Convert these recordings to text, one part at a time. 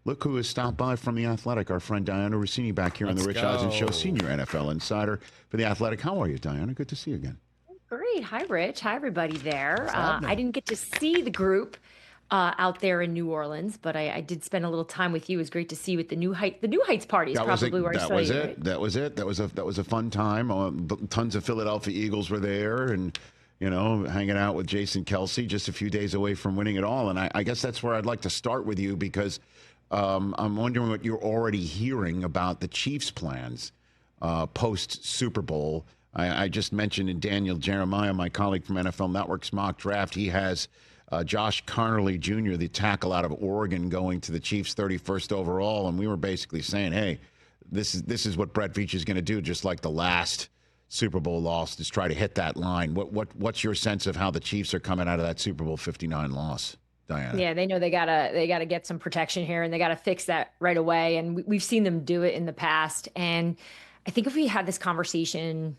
Look who has stopped by from The Athletic, our friend Dianna Russini back here on the Rich Eisen Show, senior NFL insider for The Athletic. How are you, Dianna? Good to see you again. Great. Hi, Rich. Hi, everybody there. I didn't get to see the group out there in New Orleans, but I did spend a little time with you. It was great to see you at the New Heights party. Is probably where I saw you. Right? That was it. That was a fun time. Tons of Philadelphia Eagles were there, and hanging out with Jason Kelce, just a few days away from winning it all. And I guess that's where I'd like to start with you, because I'm wondering what you're already hearing about the Chiefs' plans post Super Bowl. I just mentioned in Daniel Jeremiah, my colleague from NFL Network's mock draft, he has Josh Conerly Jr., the tackle out of Oregon, going to the Chiefs 31st overall. And we were basically saying, hey, this is what Brett Veach is going to do, just like the last Super Bowl loss, is try to hit that line. What's your sense of how the Chiefs are coming out of that Super Bowl 59 loss, Dianna? Yeah, they know they gotta get some protection here, and they gotta fix that right away. And we've seen them do it in the past. And I think if we had this conversation,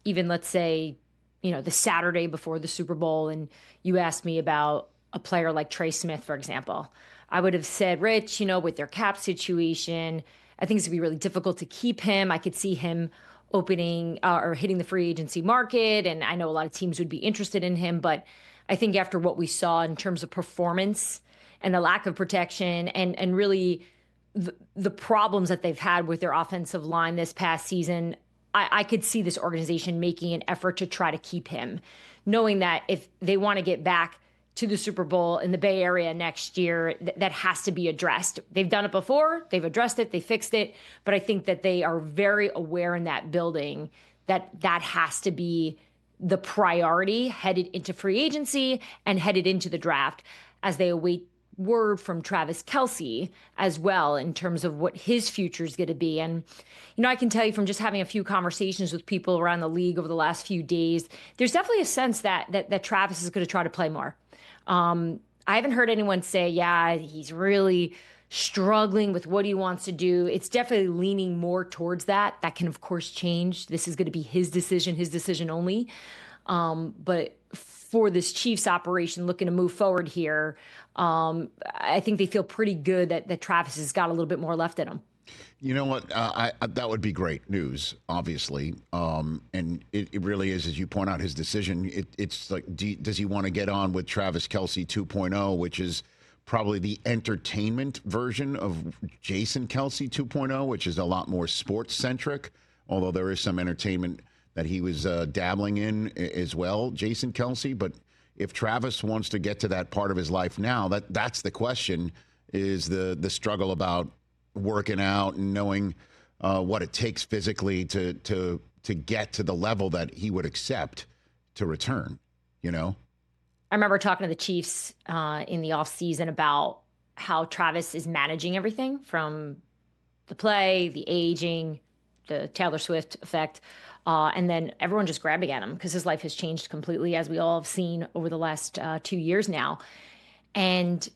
even let's say, the Saturday before the Super Bowl, and you asked me about a player like Trey Smith, for example, I would have said, Rich, with their cap situation, I think it's gonna be really difficult to keep him. I could see him opening or hitting the free agency market, and I know a lot of teams would be interested in him, but I think after what we saw in terms of performance and the lack of protection and really the problems that they've had with their offensive line this past season, I could see this organization making an effort to try to keep him, knowing that if they want to get back to the Super Bowl in the Bay Area next year, that has to be addressed. They've done it before, they've addressed it, they fixed it, but I think that they are very aware in that building that has to be the priority headed into free agency and headed into the draft, as they await word from Travis Kelce as well in terms of what his future is going to be. And, I can tell you from just having a few conversations with people around the league over the last few days, there's definitely a sense that Travis is going to try to play more. I haven't heard anyone say, yeah, he's really struggling with what he wants to do. It's definitely leaning more towards that. That can, of course, change. This is going to be his decision only. But for this Chiefs operation looking to move forward here, I think they feel pretty good that Travis has got a little bit more left in him. You know what? That would be great news, obviously. And it really is, as you point out, his decision. It's like, does he want to get on with Travis Kelce 2.0, which is probably the entertainment version of Jason Kelce 2.0, which is a lot more sports-centric, although there is some entertainment that he was dabbling in as well, Jason Kelce. But if Travis wants to get to that part of his life now, that's the question, is the struggle about working out and knowing what it takes physically to get to the level that he would accept to return, I remember talking to the Chiefs in the offseason about how Travis is managing everything, from the play, the aging, the Taylor Swift effect, and then everyone just grabbing at him because his life has changed completely, as we all have seen over the last 2 years now. And,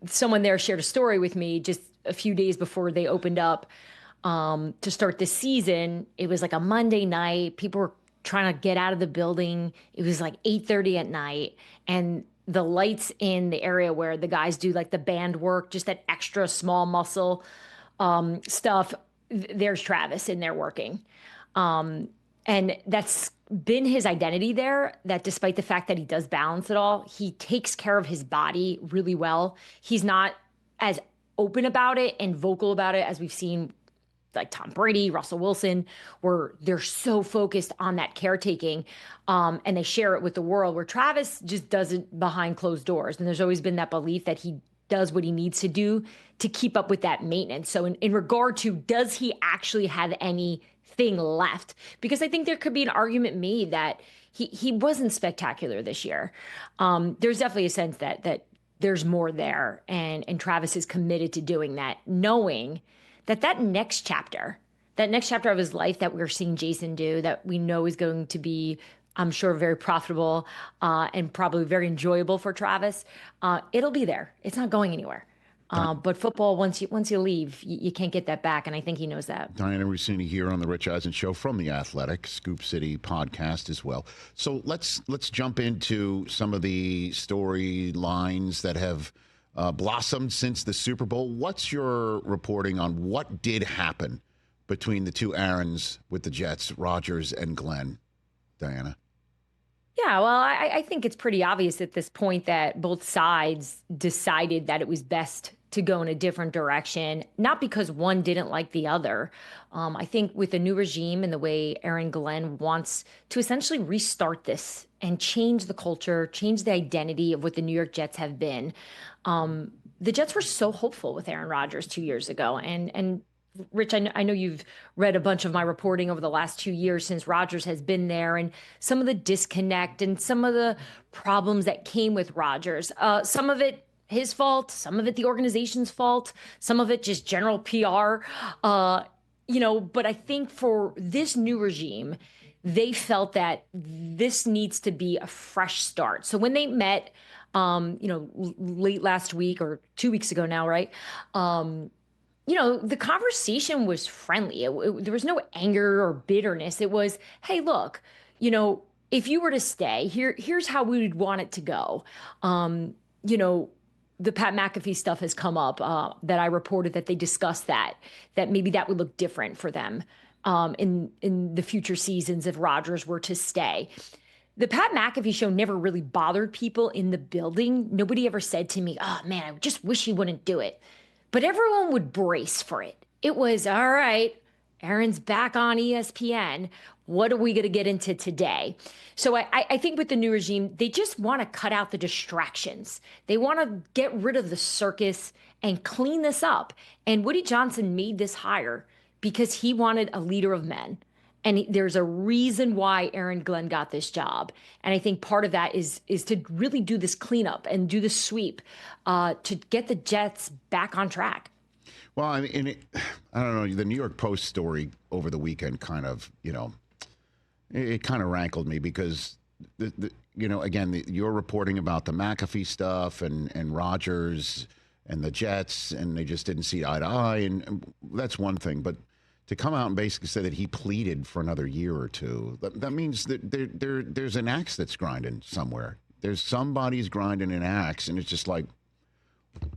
someone there shared a story with me just a few days before they opened up to start this season. It was like a Monday night. People were trying to get out of the building. It was like 8:30 at night, and the lights in the area where the guys do like the band work, just that extra small muscle stuff, there's Travis in there working. And that's been his identity there, that despite the fact that he does balance it all, he takes care of his body really well. He's not as open about it and vocal about it as we've seen like Tom Brady, Russell Wilson, where they're so focused on that caretaking, and they share it with the world, where Travis just does it behind closed doors. And there's always been that belief that he does what he needs to do to keep up with that maintenance. So in regard to, does he actually have anything left? Because I think there could be an argument made that he wasn't spectacular this year. There's definitely a sense that there's more there, and Travis is committed to doing that, knowing that next chapter of his life that we're seeing Jason do, that we know is going to be, I'm sure, very profitable and probably very enjoyable for Travis, it'll be there. It's not going anywhere. But football, once you leave, you can't get that back, and I think he knows that. Dianna Russini here on the Rich Eisen Show from The Athletic, Scoop City podcast as well. So let's jump into some of the storylines that have blossomed since the Super Bowl. What's your reporting on what did happen between the two Aarons with the Jets, Rodgers and Glenn, Dianna? Yeah, well, I think it's pretty obvious at this point that both sides decided that it was best to go in a different direction, not because one didn't like the other. I think with the new regime and the way Aaron Glenn wants to essentially restart this and change the culture, change the identity of what the New York Jets have been. The Jets were so hopeful with Aaron Rodgers 2 years ago, and Rich, I know you've read a bunch of my reporting over the last 2 years since Rodgers has been there, and some of the disconnect and some of the problems that came with Rodgers. Some of it his fault, some of it the organization's fault, some of it just general PR. But I think for this new regime, they felt that this needs to be a fresh start. So when they met, late last week or 2 weeks ago now, right? The conversation was friendly. There was no anger or bitterness. It was, hey, look, if you were to stay, here's how we would want it to go. The Pat McAfee stuff has come up that I reported that they discussed that maybe that would look different for them in the future seasons if Rodgers were to stay. The Pat McAfee show never really bothered people in the building. Nobody ever said to me, oh, man, I just wish he wouldn't do it. But everyone would brace for it. It was, all right, Aaron's back on ESPN. What are we going to get into today? So I think with the new regime, they just want to cut out the distractions. They want to get rid of the circus and clean this up. And Woody Johnson made this hire because he wanted a leader of men. And there's a reason why Aaron Glenn got this job. And I think part of that is to really do this cleanup and do the sweep to get the Jets back on track. Well, I mean, I don't know. The New York Post story over the weekend kind of, it kind of rankled me because, you're reporting about the McAfee stuff and Rodgers and the Jets, and they just didn't see eye to eye. And that's one thing. But to come out and basically say that he pleaded for another year or two, that means that there's an axe that's grinding somewhere. There's somebody's grinding an axe, and it's just like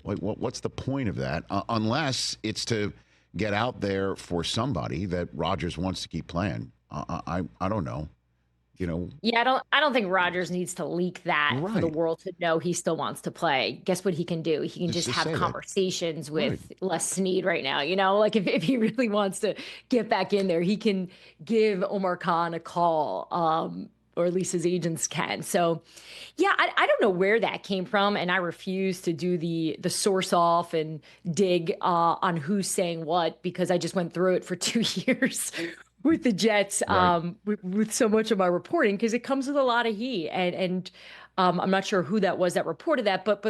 what's the point of that? Unless it's to get out there for somebody that Rodgers wants to keep playing. I don't know. Yeah, I don't think Rodgers needs to leak that for the world to know he still wants to play. Guess what he can do? He can just have conversations with Les Snead right now. Like if he really wants to get back in there, he can give Omar Khan a call, or at least his agents can. So, yeah, I don't know where that came from, and I refuse to do the source off and dig on who's saying what because I just went through it for 2 years. With the Jets, with so much of my reporting, because it comes with a lot of heat, and I'm not sure who that was that reported that, but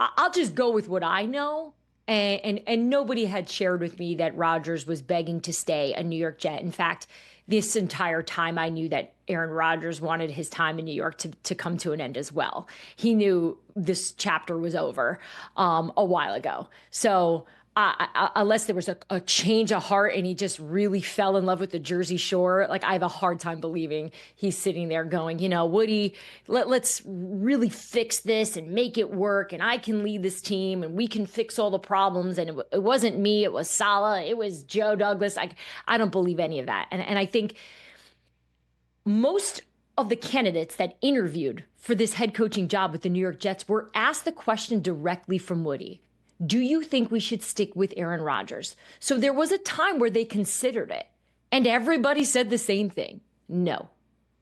I'll just go with what I know, and nobody had shared with me that Rodgers was begging to stay a New York Jet. In fact, this entire time I knew that Aaron Rodgers wanted his time in New York to come to an end as well. He knew this chapter was over a while ago, so. Unless there was a change of heart and he just really fell in love with the Jersey Shore, like I have a hard time believing he's sitting there going, Woody, let's really fix this and make it work, and I can lead this team and we can fix all the problems. And it wasn't me, it was Saleh, it was Joe Douglas. I don't believe any of that. And I think most of the candidates that interviewed for this head coaching job with the New York Jets were asked the question directly from Woody. Do you think we should stick with Aaron Rodgers? So there was a time where they considered it, and everybody said the same thing. No,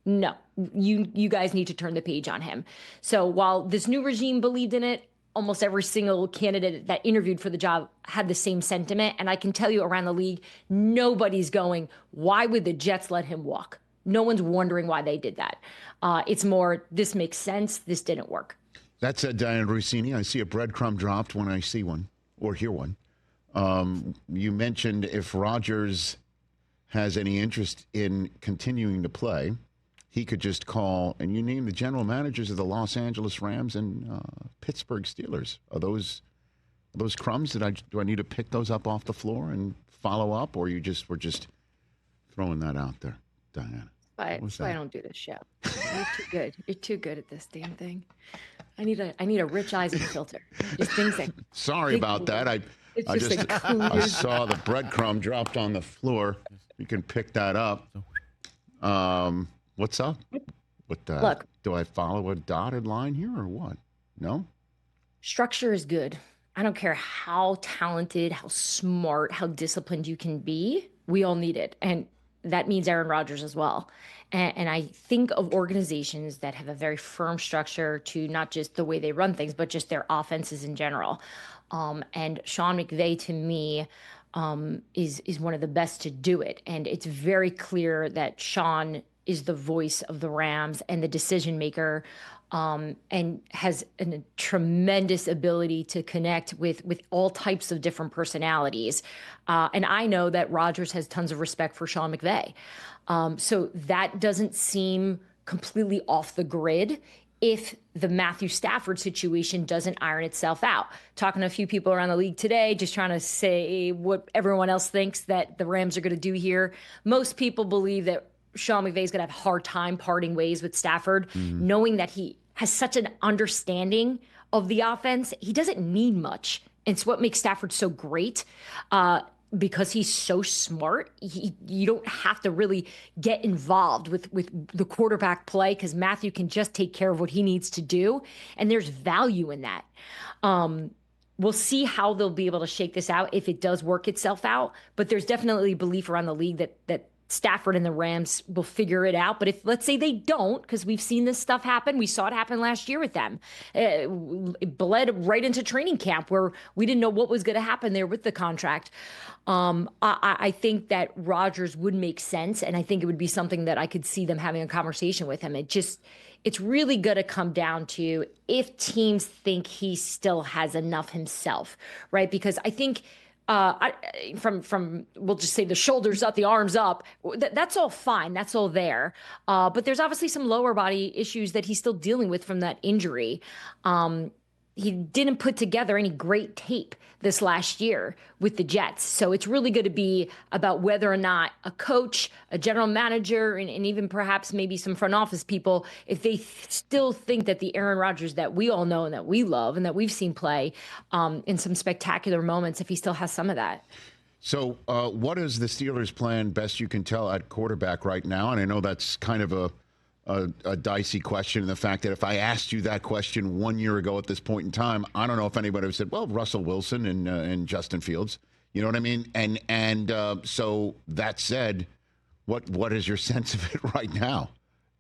you guys need to turn the page on him. So while this new regime believed in it, almost every single candidate that interviewed for the job had the same sentiment. And I can tell you around the league, nobody's going, why would the Jets let him walk? No one's wondering why they did that. It's more, this makes sense. This didn't work. That's Dianna Russini. I see a breadcrumb dropped when I see one or hear one. You mentioned if Rodgers has any interest in continuing to play, he could just call, and you name the general managers of the Los Angeles Rams and Pittsburgh Steelers. Are those crumbs? Do I need to pick those up off the floor and follow up, or we're just throwing that out there, Dianna? That's why I don't do this show. You're too good. You're too good at this damn thing. I need a Rich Eisen filter. Just things that. Sorry about that. It's I just just like I saw the breadcrumb dropped on the floor. You can pick that up. What's up? What the, Look, do I follow a dotted line here or what? No? structure is good. I don't care how talented, how smart, how disciplined you can be. We all need it. And that means Aaron Rodgers as well. And I think of organizations that have a very firm structure to not just the way they run things, but just their offenses in general. And Sean McVay, to me, is one of the best to do it. And it's very clear that Sean is the voice of the Rams and the decision maker, and has a tremendous ability to connect with all types of different personalities. And I know that Rodgers has tons of respect for Sean McVay. So that doesn't seem completely off the grid if the Matthew Stafford situation doesn't iron itself out. Talking to a few people around the league today, just trying to say what everyone else thinks that the Rams are going to do here. Most people believe that Sean McVay is going to have a hard time parting ways with Stafford, knowing that he has such an understanding of the offense. He doesn't need much. It's what makes Stafford so great. Because he's so smart, you don't have to really get involved with the quarterback play, because Matthew can just take care of what he needs to do, and there's value in that. We'll see how they'll be able to shake this out if it does work itself out, but there's definitely belief around the league that Stafford and the Rams will figure it out. But if, let's say they don't, because we've seen this stuff happen, we saw it happen last year with them. It bled right into training camp where we didn't know what was going to happen there with the contract. I think that Rodgers would make sense, and I think it would be something that I could see them having a conversation with him. It's really going to come down to if teams think he still has enough himself, right? Because I think from we'll just say the shoulders up, the arms up, that's all fine. That's all there. But there's obviously some lower body issues that he's still dealing with from that injury. He didn't put together any great tape this last year with the Jets. So it's really going to be about whether or not a coach, a general manager, and even perhaps maybe some front office people, if they still think that the Aaron Rodgers that we all know and that we love and that we've seen play in some spectacular moments, if he still has some of that. So what is the Steelers' plan, best you can tell, at quarterback right now? And I know that's kind of a dicey question, and the fact that if I asked you that question 1 year ago at this point in time, I don't know if anybody would have said, well, Russell Wilson and Justin Fields. You know what I mean? And so that said, what is your sense of it right now,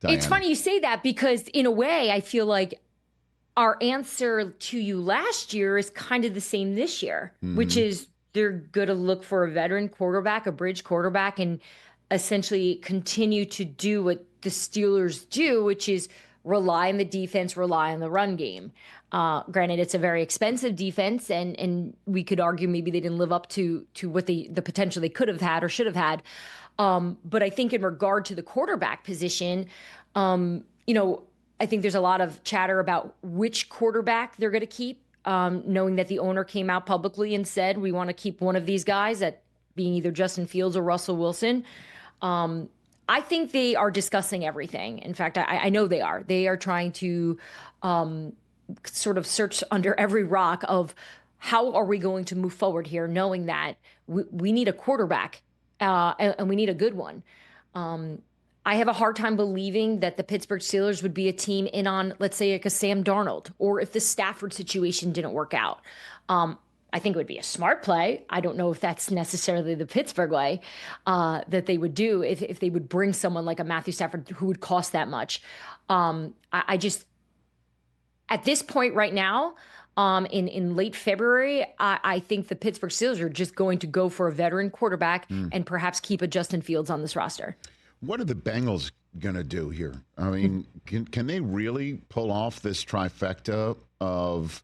Dianna? It's funny you say that, because in a way I feel like our answer to you last year is kind of the same this year, which is they're going to look for a veteran quarterback, a bridge quarterback, and essentially continue to do what the Steelers do, which is rely on the defense, rely on the run game. Granted, it's a very expensive defense, and we could argue maybe they didn't live up to what the potential they could have had or should have had. But I think in regard to the quarterback position, I think there's a lot of chatter about which quarterback they're going to keep, knowing that the owner came out publicly and said, we want to keep one of these guys, that being either Justin Fields or Russell Wilson. I think they are discussing everything. In fact, I know they are. They are trying to sort of search under every rock of how are we going to move forward here, knowing that we need a quarterback and we need a good one. I have a hard time believing that the Pittsburgh Steelers would be a team in on, let's say, like a Sam Darnold, or if the Stafford situation didn't work out. I think it would be a smart play. I don't know if that's necessarily the Pittsburgh way that they would do if they would bring someone like a Matthew Stafford who would cost that much. I just, at this point right now, in late February, I think the Pittsburgh Steelers are just going to go for a veteran quarterback and perhaps keep a Justin Fields on this roster. What are the Bengals going to do here? I mean, can they really pull off this trifecta of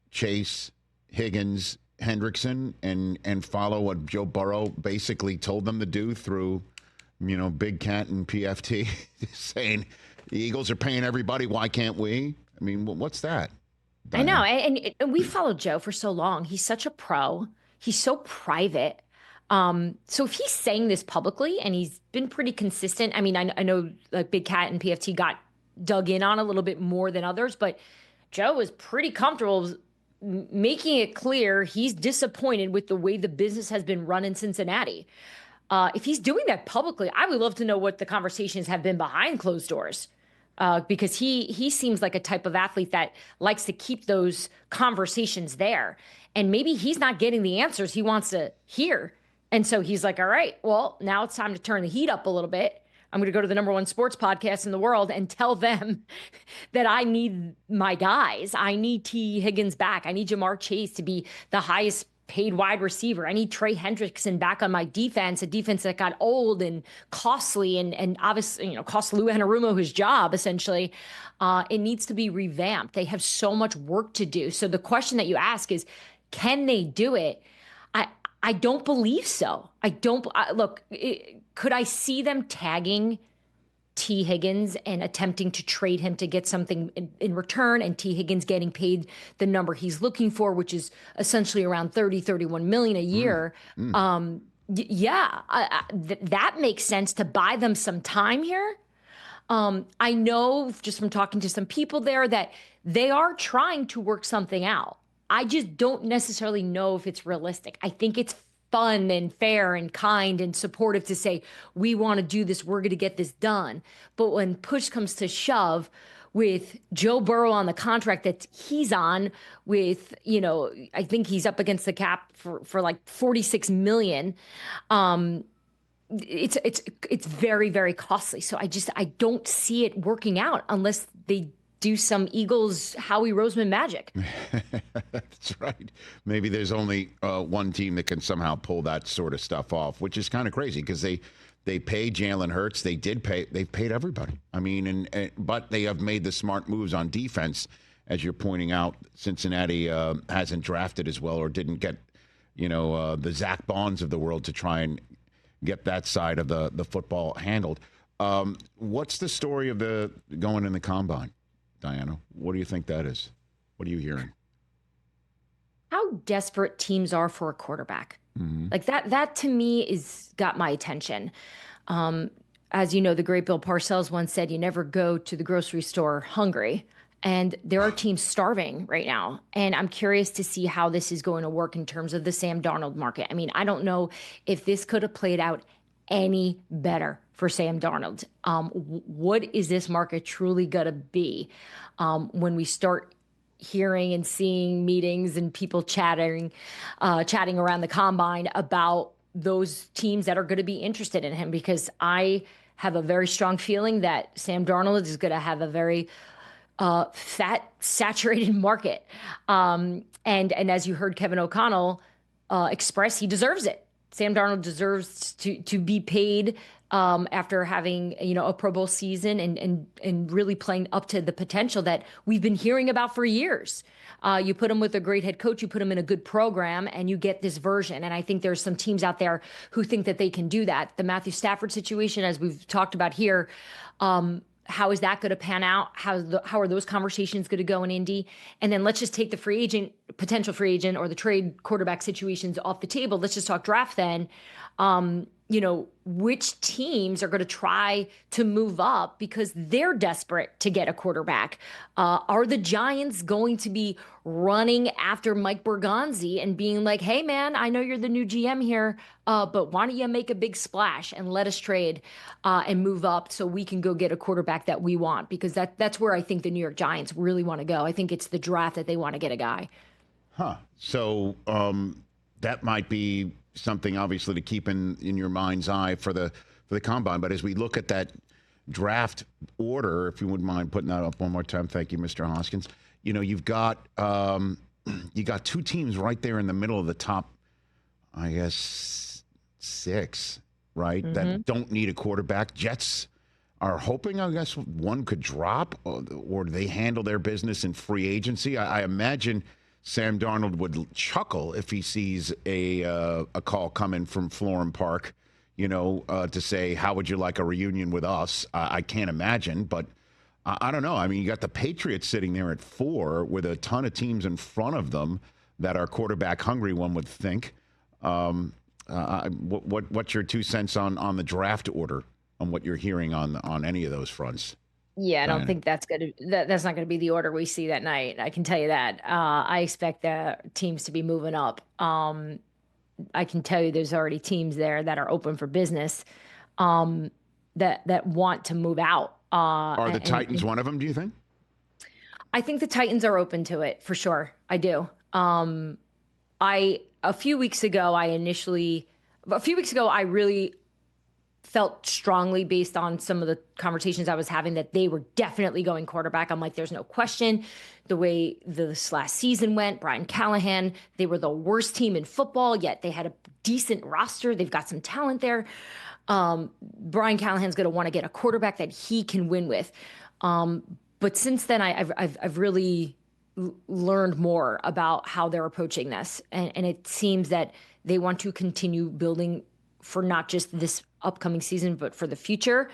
Chase, Higgins, Hendrickson, and follow what Joe Burrow basically told them to do through, Big Cat and PFT, saying the Eagles are paying everybody, why can't we? I mean, what's that, Dianna? I know, and we followed Joe for so long. He's such a pro. He's so private. So if he's saying this publicly, and he's been pretty consistent, I mean, I know like Big Cat and PFT got dug in on a little bit more than others, but Joe is pretty comfortable making it clear he's disappointed with the way the business has been run in Cincinnati. If he's doing that publicly, I would love to know what the conversations have been behind closed doors. Because he seems like a type of athlete that likes to keep those conversations there. And maybe he's not getting the answers he wants to hear. And so he's like, all right, well, now it's time to turn the heat up a little bit. I'm going to go to the #1 sports podcast in the world and tell them that I need my guys. I need T. Higgins back. I need Jamar Chase to be the highest paid wide receiver. I need Trey Hendrickson back on my defense, a defense that got old and costly and obviously, cost Lou Anarumo his job, essentially. It needs to be revamped. They have so much work to do. So the question that you ask is, can they do it? I don't believe so. Could I see them tagging T. Higgins and attempting to trade him to get something in return, and T. Higgins getting paid the number he's looking for, which is essentially around 31 million a year? That makes sense to buy them some time here. I know just from talking to some people there that they are trying to work something out. I just don't necessarily know if it's realistic. I think it's fun and fair and kind and supportive to say, we want to do this, we're going to get this done. But when push comes to shove, with Joe Burrow on the contract that he's on with, I think he's up against the cap for like 46 million. It's very, very costly. So I don't see it working out unless they do some Eagles Howie Roseman magic. That's right. Maybe there's only one team that can somehow pull that sort of stuff off, which is kind of crazy because they paid Jalen Hurts. They've paid everybody. I mean, but they have made the smart moves on defense. As you're pointing out, Cincinnati hasn't drafted as well or didn't get, the Zach Bonds of the world to try and get that side of the football handled. What's the story of the going in the combine? Dianna, what do you think that is? What are you hearing? How desperate teams are for a quarterback. Mm-hmm. Like that to me is got my attention. As you know, the great Bill Parcells once said, you never go to the grocery store hungry. And there are teams starving right now. And I'm curious to see how this is going to work in terms of the Sam Darnold market. I mean, I don't know if this could have played out any better for Sam Darnold. What is this market truly going to be when we start hearing and seeing meetings and people chatting around the combine about those teams that are going to be interested in him? Because I have a very strong feeling that Sam Darnold is going to have a very fat, saturated market. And as you heard Kevin O'Connell express, he deserves it. Sam Darnold deserves to be paid after having a Pro Bowl season and really playing up to the potential that we've been hearing about for years. You put him with a great head coach, you put him in a good program, and you get this version. And I think there's some teams out there who think that they can do that. The Matthew Stafford situation, as we've talked about here, how is that going to pan out? How are those conversations going to go in Indy? And then let's just take the potential free agent, or the trade quarterback situations off the table. Let's just talk draft then. Which teams are going to try to move up because they're desperate to get a quarterback? Are the Giants going to be running after Mike Bergonzi and being like, hey, man, I know you're the new GM here, but why don't you make a big splash and let us trade and move up so we can go get a quarterback that we want? Because that's where I think the New York Giants really want to go. I think it's the draft that they want to get a guy. Huh. So that might be something obviously to keep in your mind's eye for the combine. But as we look at that draft order, if you wouldn't mind putting that up one more time, thank you, Mr. Hoskins. You've got two teams right there in the middle of the top, I guess 6, right? Mm-hmm. That don't need a quarterback. Jets are hoping, I guess, one could drop, or they handle their business in free agency. I imagine Sam Darnold would chuckle if he sees a call coming from Florham Park, to say, how would you like a reunion with us? I can't imagine, but I don't know. I mean, you got the Patriots sitting there at 4 with a ton of teams in front of them that are quarterback hungry, one would think. What's your 2 cents on the draft order, on what you're hearing on any of those fronts? Yeah, I don't Dianna. think that's that's not gonna be the order we see that night. I can tell you that. I expect the teams to be moving up. I can tell you there's already teams there that are open for business, um, that want to move out. Are the Titans And one of them, do you think? I think the Titans are open to it for sure. I do. A few weeks ago, I really felt strongly based on some of the conversations I was having that they were definitely going quarterback. I'm like, there's no question. The way this last season went, Brian Callahan, they were the worst team in football, yet they had a decent roster. They've got some talent there. Brian Callahan's going to want to get a quarterback that he can win with. But since then, I've really learned more about how they're approaching this, and it seems that they want to continue building for not just this upcoming season, but for the future.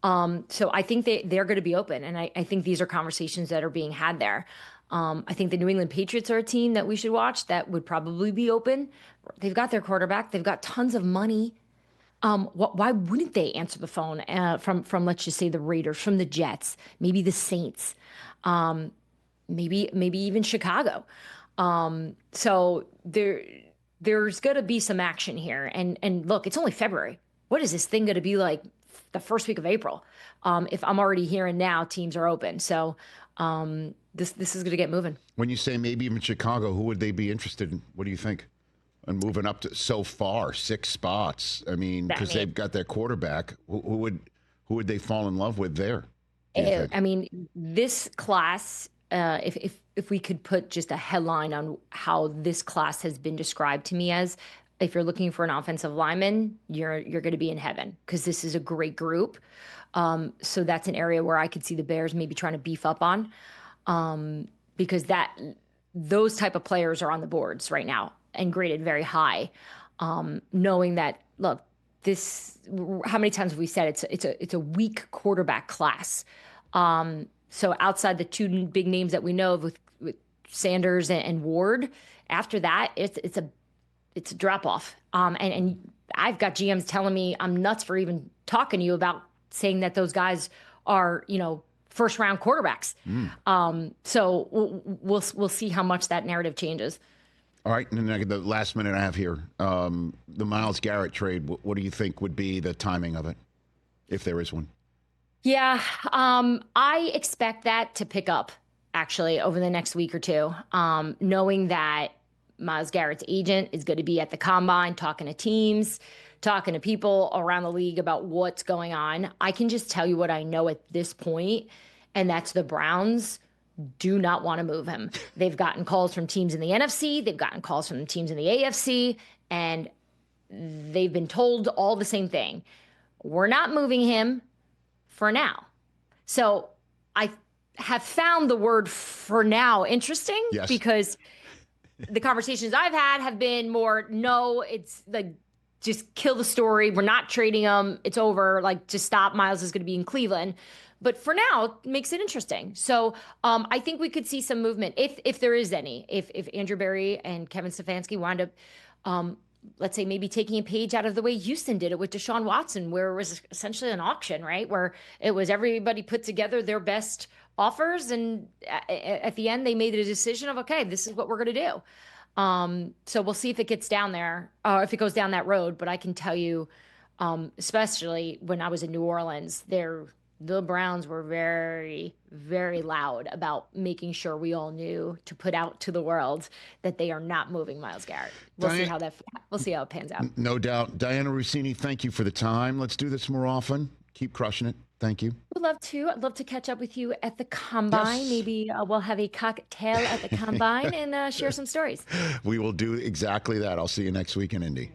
So I think they're going to be open, and I think these are conversations that are being had there. I think the New England Patriots are a team that we should watch that would probably be open. They've got their quarterback. They've got tons of money. Why wouldn't they answer the phone from let's just say the Raiders, from the Jets, maybe the Saints, maybe even Chicago. So there's going to be some action here. And look, it's only February. What is this thing going to be like the first week of April? If I'm already hearing now teams are open. So this is going to get moving. When you say maybe even Chicago, who would they be interested in? What do you think? And moving up to so far, 6 spots. I mean, because they've got their quarterback. Who would they fall in love with there? I mean, this class, if we could put just a headline on how this class has been described to me as, if you're looking for an offensive lineman, you're going to be in heaven, because this is a great group. So that's an area where I could see the Bears maybe trying to beef up on, because those type of players are on the boards right now and graded very high, knowing that, look, how many times have we said it's a weak quarterback class. So outside the 2 big names that we know of with Sanders and Ward, after that, it's a drop off. And I've got GMs telling me I'm nuts for even talking to you about saying that those guys are, first round quarterbacks. So we'll see how much that narrative changes. All right, and then the last minute I have here, the Myles Garrett trade. What do you think would be the timing of it, if there is one? Yeah, I expect that to pick up actually over the next week or two, knowing that Myles Garrett's agent is going to be at the combine, talking to teams, talking to people around the league about what's going on. I can just tell you what I know at this point, and that's the Browns do not want to move him. They've gotten calls from teams in the NFC. They've gotten calls from teams in the AFC, and they've been told all the same thing. We're not moving him for now. So I have found the word "for now" interesting, yes, because the conversations I've had have been more, no, it's like, just kill the story. We're not trading him. It's over. Like, just stop. Myles is going to be in Cleveland. But for now, it makes it interesting. So I think we could see some movement if there is any. If Andrew Berry and Kevin Stefanski wind up, let's say, maybe taking a page out of the way Houston did it with Deshaun Watson, where it was essentially an auction, right? Where it was everybody put together their best offers, and at the end they made a decision of, okay, this is what we're going to do. So we'll see if it gets down there, if it goes down that road. But I can tell you, especially when I was in New Orleans, the Browns were very, very loud about making sure we all knew to put out to the world that they are not moving Myles Garrett. We'll see how it pans out. No doubt. Dianna Russini, thank you for the time. Let's do this more often. Keep crushing it. Thank you. Would love to. I'd love to catch up with you at the combine. Yes. Maybe we'll have a cocktail at the combine and share some stories. We will do exactly that. I'll see you next week in Indy.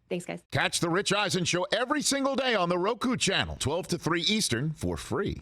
Thanks, guys. Catch the Rich Eisen Show every single day on the Roku channel, 12 to 3 Eastern, for free.